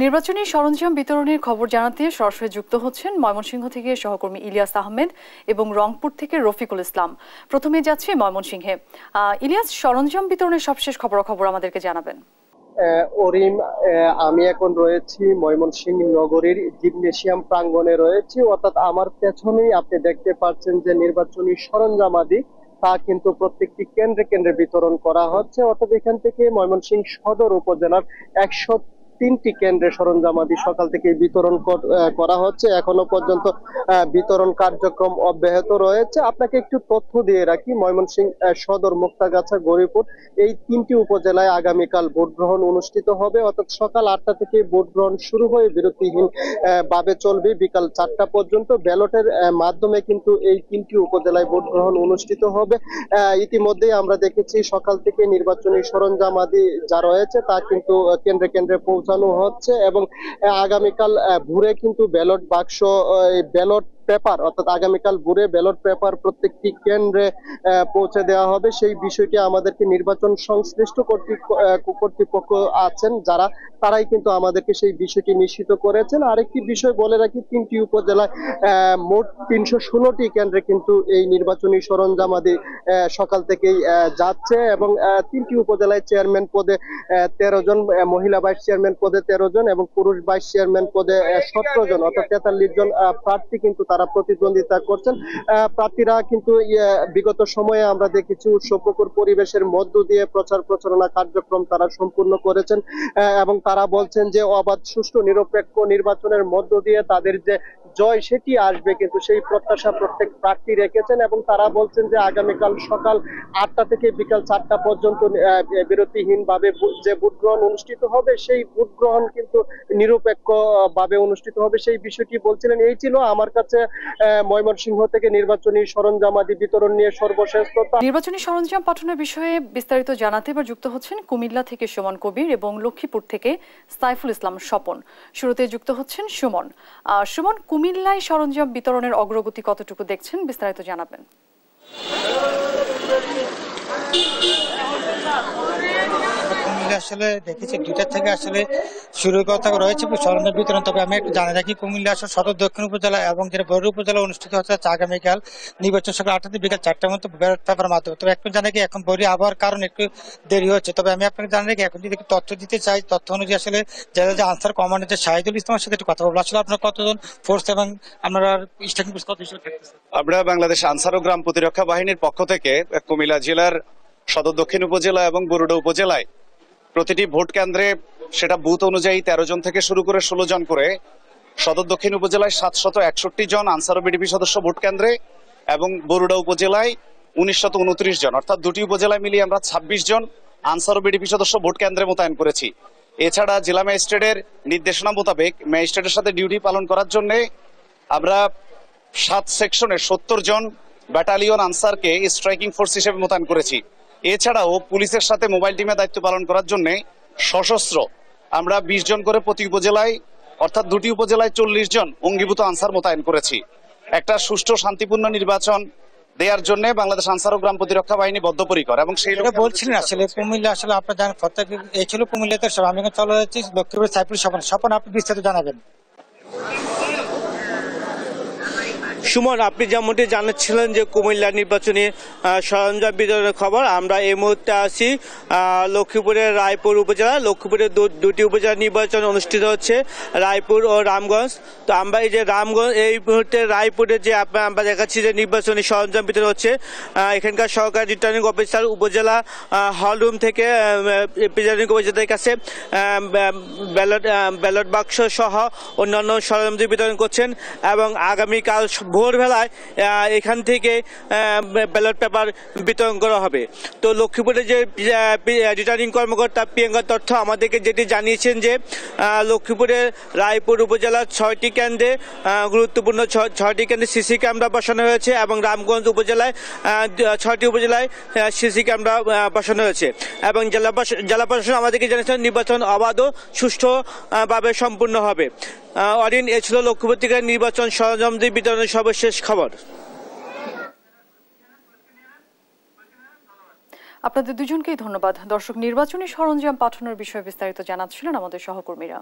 নির্বাচনী সরঞ্জাম বিতরণের খবর জানাতে সরাসরি যুক্ত হচ্ছেন ময়মনসিংহ থেকে সহকর্মী ইলিয়াস আহমেদ এবং রংপুর থেকে রফিকুল ইসলাম। প্রথমে যাচ্ছে ময়মনসিংহে। ইলিয়াস, সরঞ্জাম বিতরণের সবশেষ খবরাখবর আমাদেরকে জানাবেন। অরিম, আমি এখন রয়েছি ময়মনসিংহ নগরীর জিমনেশিয়াম প্রাঙ্গণে রয়েছি, অর্থাৎ আমার পেছনেই আপনি দেখতে পাচ্ছেন যে নির্বাচনী সরঞ্জামাদি তা কিন্তু প্রত্যেকটি কেন্দ্রে কেন্দ্রে বিতরণ করা হচ্ছে। অর্থাৎ এখান থেকে ময়মনসিংহ সদর উপজেলার 103টি কেন্দ্রে সরঞ্জামাদি সকাল থেকে বিতরণ করা হচ্ছে। এখনো পর্যন্ত বিতরণ কার্যক্রম অব্যাহত রয়েছে। আপনাকে একটু তথ্য দিয়ে রাখি, ময়মনসিংহ সদর, মুক্তাগাছা, গৌরীপুর এই 3টি উপজেলায় আগামীকাল ভোট গ্রহণ অনুষ্ঠিত হবে। অর্থাৎ সকাল 8টা থেকে ভোট গ্রহণ শুরু হয়ে বিরতিহীন ভাবে চলবে বিকাল 4টা পর্যন্ত। ব্যালটের মাধ্যমে কিন্তু এই 3টি উপজেলায় ভোট গ্রহণ অনুষ্ঠিত হবে। ইতিমধ্যেই আমরা দেখেছি সকাল থেকে নির্বাচনী সরঞ্জামাদি যা রয়েছে তা কিন্তু কেন্দ্রে কেন্দ্রে পৌঁছানো হচ্ছে এবং আগামীকাল ভোরে কিন্তু ব্যালট বাক্স, ব্যালট পেপার, অর্থাৎ আগামীকাল ভোরে ব্যালট পেপার প্রত্যেকটি কেন্দ্রে পৌঁছে দেওয়া হবে। সেই বিষয়টি আমাদেরকে নির্বাচন সংশ্লিষ্ট কর্তৃপক্ষ আছেন যারা, তারাই কিন্তু আমাদেরকে সেই বিষয়টি নিশ্চিত করেছেন। আরেকটি বিষয় বলে রাখি, 3টি উপজেলায় মোট 316টি কেন্দ্রে কিন্তু এই নির্বাচনী সরঞ্জামাদি সকাল থেকেই যাচ্ছে এবং 3টি উপজেলায় চেয়ারম্যান পদে 13 জন, মহিলা ভাইস চেয়ারম্যান পদে 13 জন এবং পুরুষ ভাইস চেয়ারম্যান পদে 17 জন, অর্থাৎ 43 জন প্রার্থী কিন্তু তারা প্রতিদ্বন্দ্বিতা করছেন। প্রার্থীরা কিন্তু বিগত সময়ে আমরা দেখেছি উৎসবমুখর পরিবেশের মধ্য দিয়ে প্রচার প্রচারণা কার্যক্রম তারা সম্পূর্ণ করেছেন এবং তারা বলছেন যে অবাধ, সুষ্ঠু, নিরপেক্ষ নির্বাচনের মধ্য দিয়ে তাদের যে জয় সেটি আসবে, কিন্তু সেই প্রত্যাশা প্রত্যেক প্রার্থী রেখেছেন এবং তারা বলছেন যে আগামীকাল সকাল 8টা থেকে বিকাল 4টা পর্যন্ত বিরতিহীন ভাবে যে ভোট গ্রহণ অনুষ্ঠিত হবে সেই ভোট গ্রহণ কিন্তু নিরপেক্ষ ভাবে অনুষ্ঠিত হবে, সেই বিষয়টি বলছিলেন। এই ছিল আমার কাছে ময়মনসিংহ থেকে নির্বাচনী সরঞ্জামাদি বিতরণ নিয়ে সর্বশেষ তথ্য। নির্বাচনী সরঞ্জাম পাঠানোর বিষয়ে বিস্তারিত জানাতে এবার যুক্ত হচ্ছেন কুমিল্লা থেকে সুমন কবির এবং লক্ষ্মীপুর থেকে সাইফুল ইসলাম স্বপন। শুরুতে যুক্ত হচ্ছেন সুমন। সুমন, কুমিল্লায় সরঞ্জাম বিতরণের অগ্রগতি কতটুকু দেখছেন, বিস্তারিত জানাবেন। আসলে দেখেছি 2টা থেকে আসলে শুরুর কথা রয়েছে সরঞ্জাম বিতরণ। তবে আমি একটু জানি রাখি, কুমিল্লা আসলে সদর দক্ষিণ উপজেলা এবং যেটা বড় উপজেলা অনুষ্ঠিত হচ্ছে আগামীকাল নির্বাচন সকাল 8টা থেকে বিকাল 4টার মধ্যে ব্যালট পেপারের মাধ্যমে। তবে একটু জানি কি এখন বড়ি আবহাওয়ার কারণে একটু দেরি হচ্ছে। তবে আমি আপনাকে জানি রাখি, এখন যদি তথ্য দিতে চাই, তথ্য অনুযায়ী আসলে যারা যে আনসার কমান্ডার যে শাহিদুল ইসলামের সাথে একটু কথা বলবো। আসলে আপনার কতজন ফোর্স এবং আপনারা স্ট্যান্ডিং ফোর্স কত হিসেবে থাকতেছে? আমরা বাংলাদেশ আনসার ও গ্রাম প্রতিরক্ষা বাহিনীর পক্ষ থেকে কুমিল্লা জেলার সদর দক্ষিণ উপজেলা এবং বরুড়া উপজেলায় প্রতিটি ভোট কেন্দ্রে, সেটা বুথ অনুযায়ী 13 জন থেকে শুরু করে 16 জন করে, সদর দক্ষিণ উপজেলায় 761 জন আনসার ও বিডিপি সদস্য ভোট কেন্দ্রে এবং বরুড়া উপজেলায় 1929 জন, অর্থাৎ দুটি উপজেলায় মিলিয়ে আমরা 26 জন আনসার ও বিডিপি সদস্য ভোট কেন্দ্রে মোতায়েন করেছি। এছাড়া জেলা ম্যাজিস্ট্রেটের নির্দেশনা মোতাবেক ম্যাজিস্ট্রেটের সাথে ডিউটি পালন করার জন্য আমরা 7 সেকশনে 70 জন ব্যাটালিয়ন আনসারকে স্ট্রাইকিং ফোর্স হিসেবে মোতায়েন করেছি। এছাড়াও পুলিশের সাথে মোবাইল টিমে দায়িত্ব পালন করার জন্য সশস্ত্র আমরা 20 জন করে প্রতি উপজেলায়, অর্থাৎ দুটি উপজেলায় 40 জন অঙ্গীভূত আনসার মোতায়েন করেছি। একটা সুষ্ঠু শান্তিপূর্ণ নির্বাচন দেওয়ার জন্য বাংলাদেশ আনসার ও গ্রাম প্রতিরক্ষা বাহিনী বদ্ধপরিকর এবং সেই বলছিলেন আসলে কুমিল্লা আসলে আপনার জানেন এই ছিল কুমিল্লাতে সব। আমি চলে যাচ্ছি লক্ষ্মীপুর সাইফুল স্বপন। স্বপন, আপনি বিস্তারিত জানাবেন। সুমন, আপনি যেমনটি জানাচ্ছিলেন যে কুমিল্লা নির্বাচনী সরঞ্জাম বিতরণের খবর, আমরা এই মুহূর্তে আছি লক্ষ্মীপুরের রায়পুর উপজেলা। লক্ষ্মীপুরের দুটি উপজেলা নির্বাচন অনুষ্ঠিত হচ্ছে, রায়পুর ও রামগঞ্জ। তো আমরা এই যে রামগঞ্জ, এই মুহূর্তে রায়পুরে যে আমরা দেখাচ্ছি যে নির্বাচনী সরঞ্জাম বিতরণ হচ্ছে। এখানকার সরকারি রিটার্নিং অফিসার উপজেলা হলরুম থেকে প্রিজাইডিং অফিসারদের কাছে ব্যালট বাক্স সহ অন্যান্য সরঞ্জাম বিতরণ করছেন এবং আগামীকাল ভোরবেলায় এখান থেকে ব্যালট পেপার বিতরণ করা হবে। তো লক্ষ্মীপুরে যে রিটার্নিং কর্মকর্তা প্রিয়াঙ্কা তথ্য আমাদেরকে যেটি জানিয়েছেন যে লক্ষ্মীপুরের রায়পুর উপজেলার 6টি কেন্দ্রে গুরুত্বপূর্ণ 6টি কেন্দ্রে সিসি ক্যামেরা বসানো হয়েছে এবং রামগঞ্জ উপজেলায় 6টি উপজেলায় সিসি ক্যামেরা বসানো হয়েছে এবং জেলা প্রশাসন আমাদেরকে জানিয়েছেন নির্বাচন অবাধ ও সুষ্ঠুভাবে সম্পূর্ণ হবে। অরিন, এ ছিল লক্ষ্মীপুর থেকে নির্বাচন সরঞ্জাম বিতরণের সর্বশেষ খবর। আপনাদের দুজনকেই ধন্যবাদ। দর্শক, নির্বাচনী সরঞ্জাম পাঠানোর বিষয়ে বিস্তারিত জানাচ্ছিলেন আমাদের সহকর্মীরা।